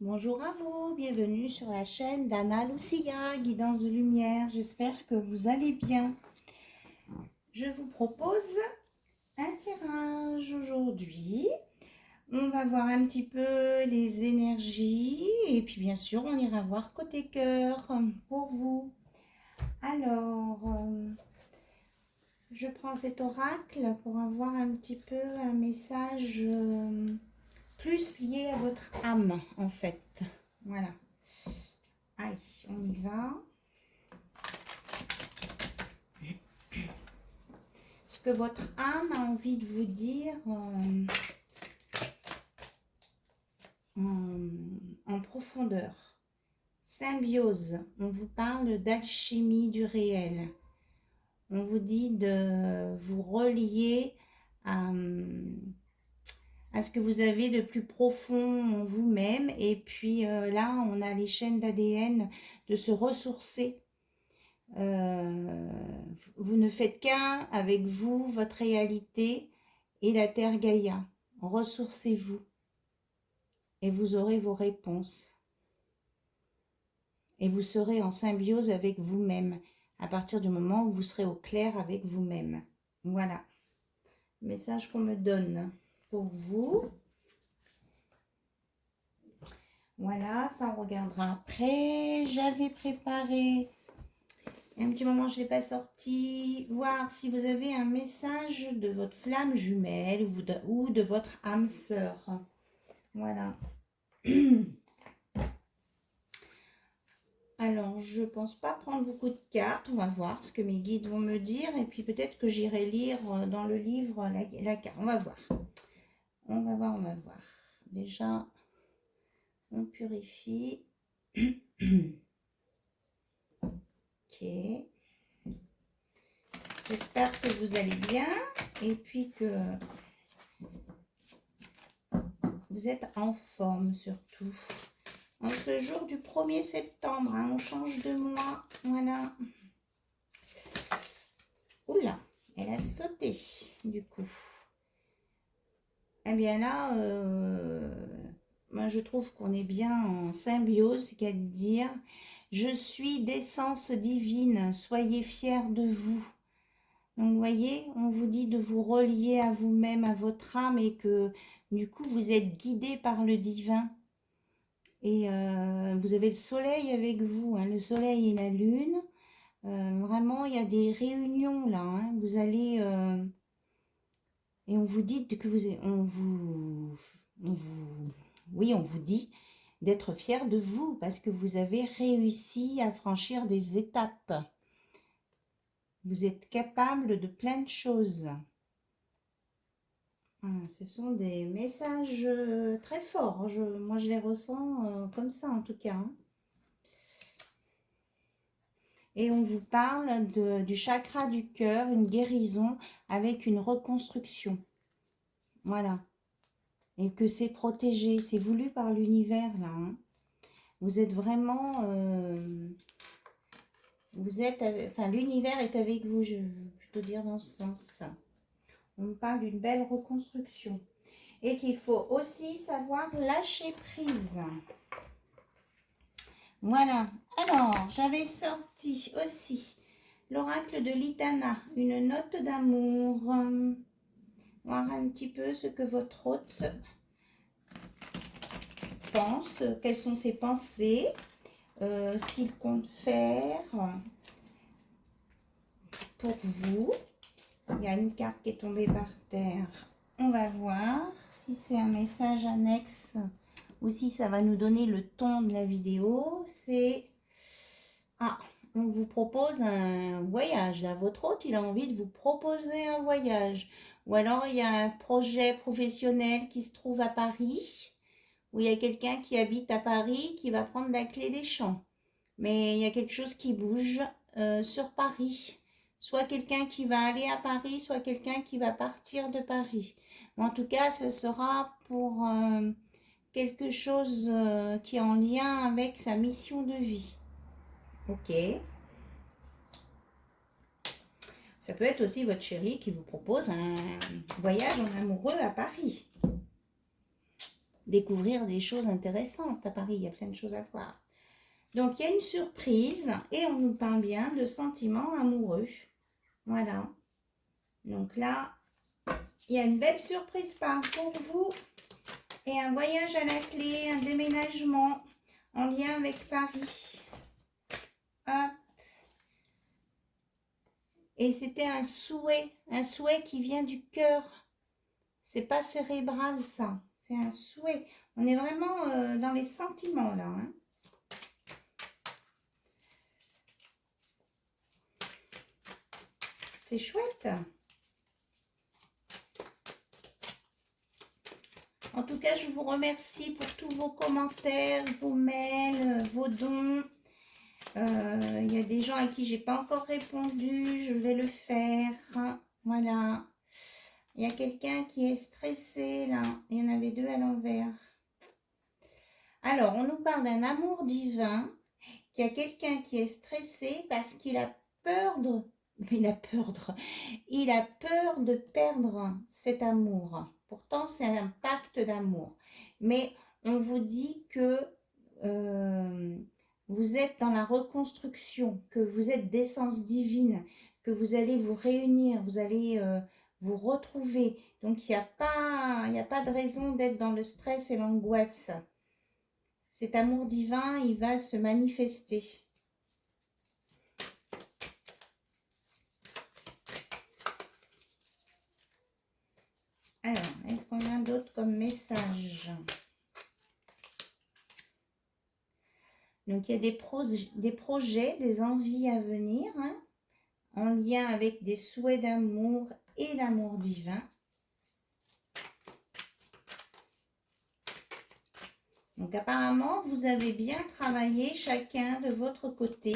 Bonjour à vous, bienvenue sur la chaîne d'Anna Lucia, Guidance de Lumière. J'espère que vous allez bien. Je vous propose un tirage aujourd'hui. On va voir un petit peu les énergies et puis bien sûr on ira voir côté cœur pour vous. Alors, je prends cet oracle pour avoir un petit peu un message plus lié à votre âme en fait. Voilà. Allez, on y va. Ce que votre âme a envie de vous dire en profondeur. Symbiose, on vous parle d'alchimie du réel. On vous dit de vous relier à ce que vous avez de plus profond en vous-même. Et puis là, on a les chaînes d'ADN de se ressourcer. Vous ne faites qu'un avec vous, votre réalité et la Terre Gaïa. Ressourcez-vous et vous aurez vos réponses. Et vous serez en symbiose avec vous-même à partir du moment où vous serez au clair avec vous-même. Voilà. Message qu'on me donne pour vous. Voilà, ça on regardera après. J'avais préparé un petit moment, je ne l'ai pas sorti. Voir si vous avez un message de votre flamme jumelle ou de votre âme sœur. Voilà. Alors, je ne pense pas prendre beaucoup de cartes. On va voir ce que mes guides vont me dire. Et puis peut-être que j'irai lire dans le livre la carte. On va voir. On va voir, on va voir. Déjà, on purifie. Ok. J'espère que vous allez bien. Et puis que vous êtes en forme surtout. En ce jour du 1er septembre, hein, on change de mois. Voilà. Oula, elle a sauté du coup. Eh bien là, moi je trouve qu'on est bien en symbiose, c'est-à-dire je suis d'essence divine, soyez fiers de vous. Donc vous voyez, on vous dit de vous relier à vous-même, à votre âme et que du coup vous êtes guidé par le divin. Et vous avez le soleil avec vous, hein, le soleil et la lune. Vraiment, il y a des réunions là. Hein, vous allez... et on vous dit que on vous dit d'être fier de vous parce que vous avez réussi à franchir des étapes. Vous êtes capable de plein de choses. Voilà, ce sont des messages très forts. Moi, je les ressens comme ça en tout cas. Hein. Et on vous parle du chakra du cœur, une guérison avec une reconstruction. Voilà. Et que c'est protégé, c'est voulu par l'univers là. Hein. Vous êtes vraiment... l'univers est avec vous, je veux plutôt dire dans ce sens. On me parle d'une belle reconstruction. Et qu'il faut aussi savoir lâcher prise. Voilà. Alors, j'avais sorti aussi l'oracle de l'Itana, une note d'amour. Voir un petit peu ce que votre hôte pense, quelles sont ses pensées, ce qu'il compte faire pour vous. Il y a une carte qui est tombée par terre. On va voir si c'est un message annexe ou si ça va nous donner le ton de la vidéo. C'est... Ah, on vous propose un voyage. Là, votre hôte, il a envie de vous proposer un voyage. Ou alors, il y a un projet professionnel qui se trouve à Paris, où il y a quelqu'un qui habite à Paris qui va prendre la clé des champs. Mais il y a quelque chose qui bouge sur Paris. Soit quelqu'un qui va aller à Paris, soit quelqu'un qui va partir de Paris. Mais en tout cas, ce sera pour quelque chose qui est en lien avec sa mission de vie. Ok. Ça peut être aussi votre chéri qui vous propose un voyage en amoureux à Paris. découvrir des choses intéressantes. À Paris, il y a plein de choses à voir. Donc, il y a une surprise et on nous parle bien de sentiments amoureux. Voilà. Donc là, il y a une belle surprise pour vous et un voyage à la clé, un déménagement en lien avec Paris. Hop. Et c'était un souhait qui vient du cœur. C'est pas cérébral, ça. C'est un souhait. On est vraiment dans les sentiments, là. Hein. C'est chouette. En tout cas, je vous remercie pour tous vos commentaires, vos mails, vos dons. Il y a des gens à qui j'ai pas encore répondu. Je vais le faire. Voilà. Il y a quelqu'un qui est stressé, là. Il y en avait deux à l'envers. Alors, on nous parle d'un amour divin. Qu'il y a quelqu'un qui est stressé parce qu'il a peur de... Il a peur de perdre cet amour. Pourtant, c'est un pacte d'amour. Mais on vous dit que vous êtes dans la reconstruction, que vous êtes d'essence divine, que vous allez vous réunir, vous allez vous retrouver. Donc, il n'y a pas de raison d'être dans le stress et l'angoisse. Cet amour divin, il va se manifester. Alors, est-ce qu'on a d'autres comme message? Donc, il y a des projets, des envies à venir, hein, en lien avec des souhaits d'amour et l'amour divin. Donc, apparemment, vous avez bien travaillé chacun de votre côté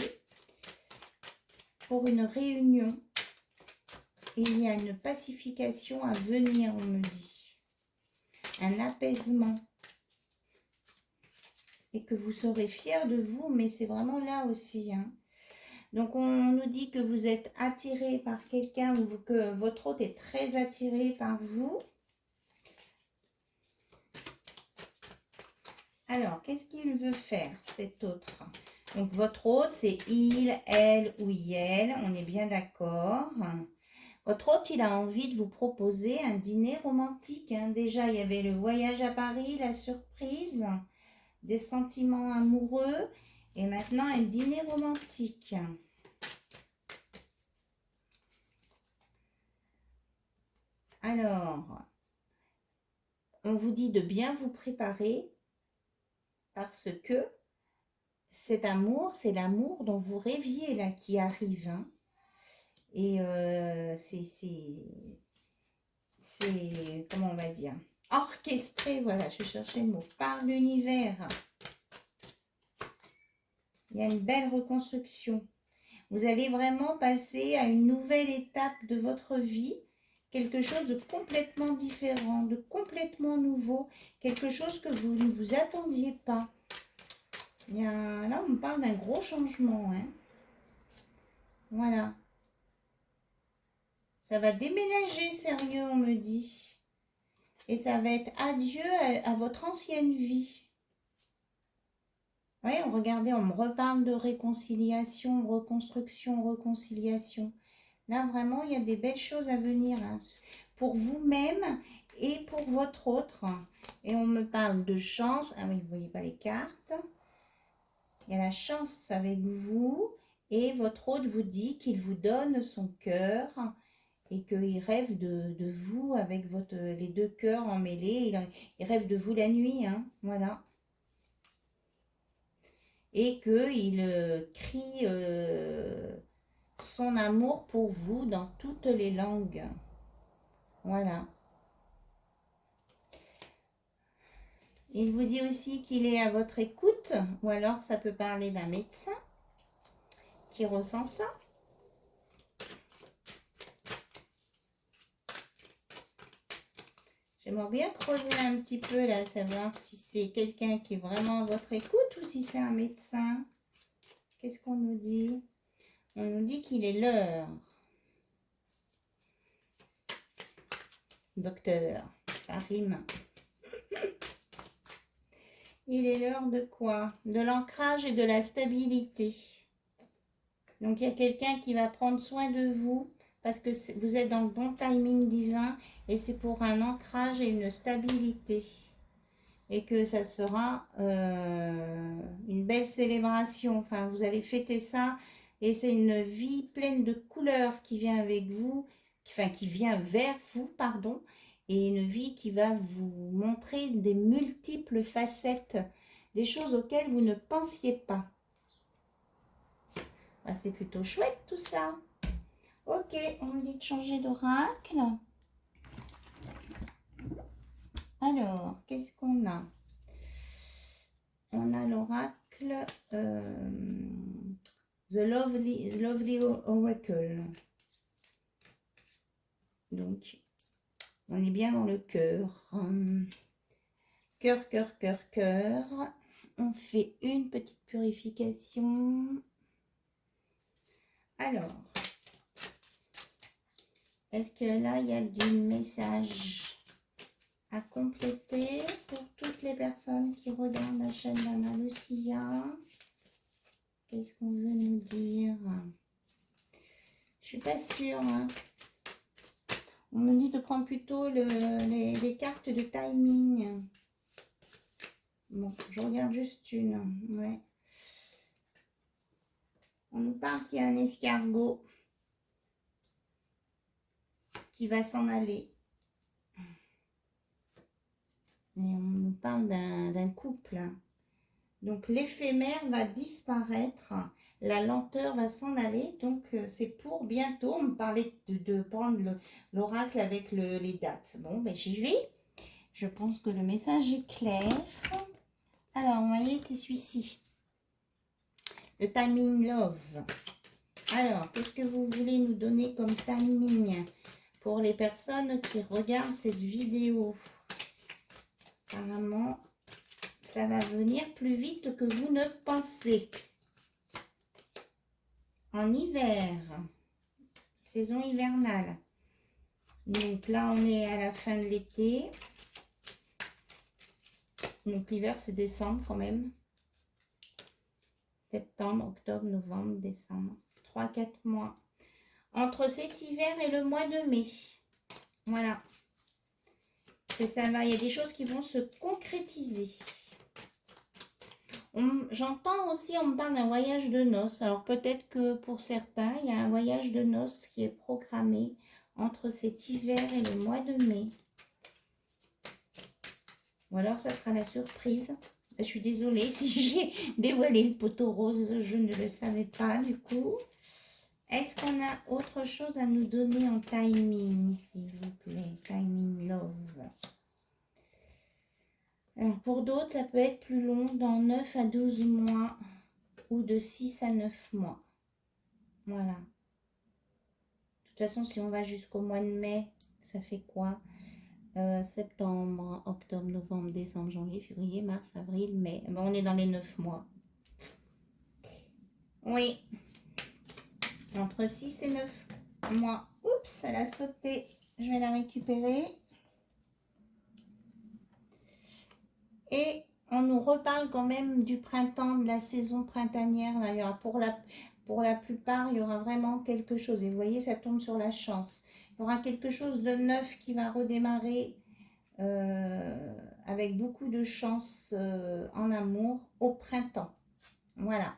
pour une réunion. Et il y a une pacification à venir, on me dit. Un apaisement. Et que vous serez fiers de vous, mais c'est vraiment là aussi. Hein. Donc, on nous dit que vous êtes attiré par quelqu'un ou que votre hôte est très attiré par vous. Alors, qu'est-ce qu'il veut faire, cet autre? Donc, votre hôte, c'est il, elle ou yel. On est bien d'accord. Votre hôte, il a envie de vous proposer un dîner romantique. Hein. Déjà, il y avait le voyage à Paris, la surprise, des sentiments amoureux. Et maintenant, un dîner romantique. Alors, on vous dit de bien vous préparer parce que cet amour, c'est l'amour dont vous rêviez là qui arrive. Hein. Et c'est, comment on va dire, orchestré, voilà, je cherchais le mot, par l'univers. Il y a une belle reconstruction. Vous allez vraiment passer à une nouvelle étape de votre vie, quelque chose de complètement différent, de complètement nouveau, quelque chose que vous ne vous attendiez pas. Là, on me parle d'un gros changement. Hein. Voilà. Ça va déménager, sérieux, on me dit. Et ça va être adieu à votre ancienne vie. Oui, regardez, on me reparle de réconciliation, reconstruction, réconciliation. Là, vraiment, il y a des belles choses à venir. Hein, pour vous-même et pour votre autre. Et on me parle de chance. Ah oui, vous ne voyez pas les cartes. Il y a la chance avec vous. Et votre autre vous dit qu'il vous donne son cœur. Et qu'il rêve de vous avec les deux cœurs emmêlés. Il rêve de vous la nuit. Hein, voilà. Et qu'il crie son amour pour vous dans toutes les langues. Voilà. Il vous dit aussi qu'il est à votre écoute, ou alors ça peut parler d'un médecin qui ressent ça. J'aimerais bien creuser un petit peu là, savoir si c'est quelqu'un qui est vraiment à votre écoute ou si c'est un médecin. Qu'est-ce qu'on nous dit? On nous dit qu'il est l'heure. Docteur, ça rime. Il est l'heure de quoi? De l'ancrage et de la stabilité. Donc, il y a quelqu'un qui va prendre soin de vous parce que vous êtes dans le bon timing divin et c'est pour un ancrage et une stabilité. Et que ça sera une belle célébration. Enfin, vous allez fêter ça et c'est une vie pleine de couleurs qui vient avec vous, enfin qui vient vers vous, pardon, et une vie qui va vous montrer des multiples facettes, des choses auxquelles vous ne pensiez pas. Ah, c'est plutôt chouette tout ça. Ok, on me dit de changer d'oracle. Alors, qu'est-ce qu'on a? On a l'oracle The Lovely Oracle. Donc, on est bien dans le cœur. Cœur, cœur, cœur, cœur. On fait une petite purification. Alors, est-ce que là, il y a du message à compléter pour toutes les personnes qui regardent la chaîne d'Anna Lucia? Qu'est-ce qu'on veut nous dire? Je suis pas sûre. Hein. On me dit de prendre plutôt les cartes de timing. Bon, je regarde juste une. Ouais. On nous parle qu'il y a un escargot qui va s'en aller. Et on nous parle d'un couple. Donc l'éphémère va disparaître, la lenteur va s'en aller. Donc c'est pour bientôt. On me parlait de prendre l'oracle avec les dates. Bon, ben j'y vais. Je pense que le message est clair. Alors, vous voyez, c'est celui-ci. Le timing love. Alors, qu'est-ce que vous voulez nous donner comme timing pour les personnes qui regardent cette vidéo? Apparemment, ça va venir plus vite que vous ne pensez. En hiver, saison hivernale. Donc là, on est à la fin de l'été. Donc l'hiver, c'est décembre quand même. Septembre, octobre, novembre, décembre. 3-4 mois. Entre cet hiver et le mois de mai. Voilà. Que ça va, il y a des choses qui vont se concrétiser. J'entends aussi, on me parle d'un voyage de noces. Alors peut-être que pour certains, il y a un voyage de noces qui est programmé entre cet hiver et le mois de mai. Ou alors ça sera la surprise. Je suis désolée si j'ai dévoilé le poteau rose, je ne le savais pas du coup. Est-ce qu'on a autre chose à nous donner en timing, s'il vous plaît? Timing love. Alors pour d'autres, ça peut être plus long, dans 9 à 12 mois ou de 6 à 9 mois. Voilà. De toute façon, si on va jusqu'au mois de mai, ça fait quoi? Septembre, octobre, novembre, décembre, janvier, février, mars, avril, mai. Bon, on est dans les 9 mois. Oui. Entre 6 et 9 mois. Oups, elle a sauté. Je vais la récupérer. Et on nous reparle quand même du printemps, de la saison printanière. Là, il y aura pour la plupart, il y aura vraiment quelque chose. Et vous voyez, ça tombe sur la chance. Il y aura quelque chose de neuf qui va redémarrer avec beaucoup de chance en amour au printemps. Voilà.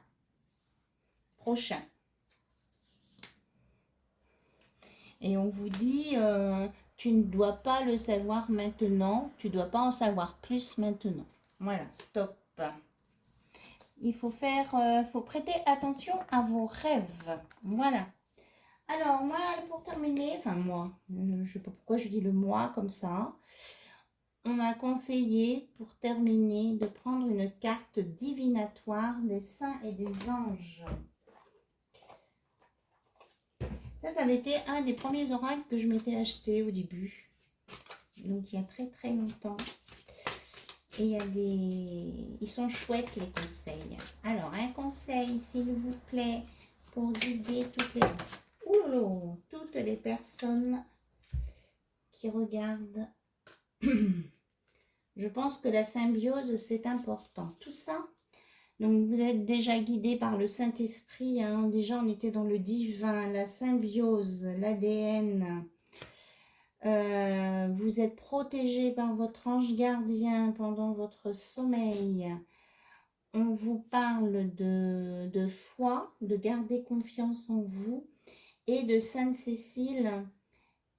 Prochain. Et on vous dit, tu ne dois pas le savoir maintenant, tu ne dois pas en savoir plus maintenant. Voilà, stop. Il faut faut prêter attention à vos rêves. Voilà. Alors, moi, pour terminer, enfin moi, je ne sais pas pourquoi je dis le moi comme ça. On m'a conseillé, pour terminer, de prendre une carte divinatoire des saints et des anges. Ça avait été un des premiers oracles que je m'étais acheté au début. Donc, il y a très très longtemps. Et il y a ils sont chouettes les conseils. Alors, un conseil, s'il vous plaît, pour guider toutes les personnes qui regardent. Je pense que la symbiose, c'est important. Tout ça, donc vous êtes déjà guidé par le Saint-Esprit. Hein. Déjà, on était dans le divin, la symbiose, l'ADN. Vous êtes protégé par votre ange gardien pendant votre sommeil. On vous parle de foi, de garder confiance en vous, et de Sainte Cécile,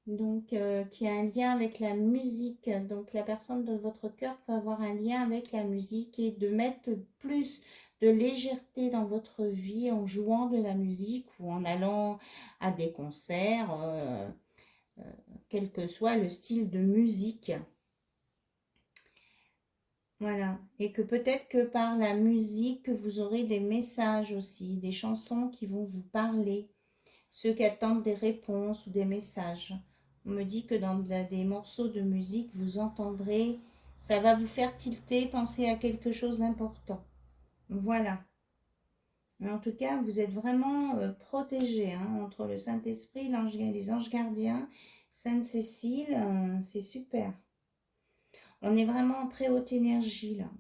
donc qui a un lien avec la musique. Donc la personne de votre cœur peut avoir un lien avec la musique et de mettre plus de légèreté dans votre vie en jouant de la musique ou en allant à des concerts, quel que soit le style de musique. Voilà, et que peut-être que par la musique, vous aurez des messages aussi, des chansons qui vont vous parler, ceux qui attendent des réponses ou des messages. On me dit que dans des morceaux de musique, vous entendrez, ça va vous faire tilter, penser à quelque chose d'important. Voilà. Mais en tout cas, vous êtes vraiment protégés hein, entre le Saint-Esprit, les anges gardiens, Sainte Cécile, c'est super. On est vraiment en très haute énergie là.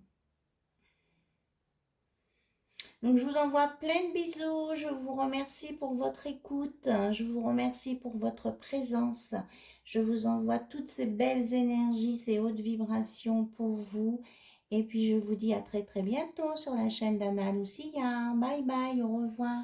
Donc, je vous envoie plein de bisous. Je vous remercie pour votre écoute. Je vous remercie pour votre présence. Je vous envoie toutes ces belles énergies, ces hautes vibrations pour vous. Et puis, je vous dis à très très bientôt sur la chaîne d'Anna Lucia. Bye bye, au revoir.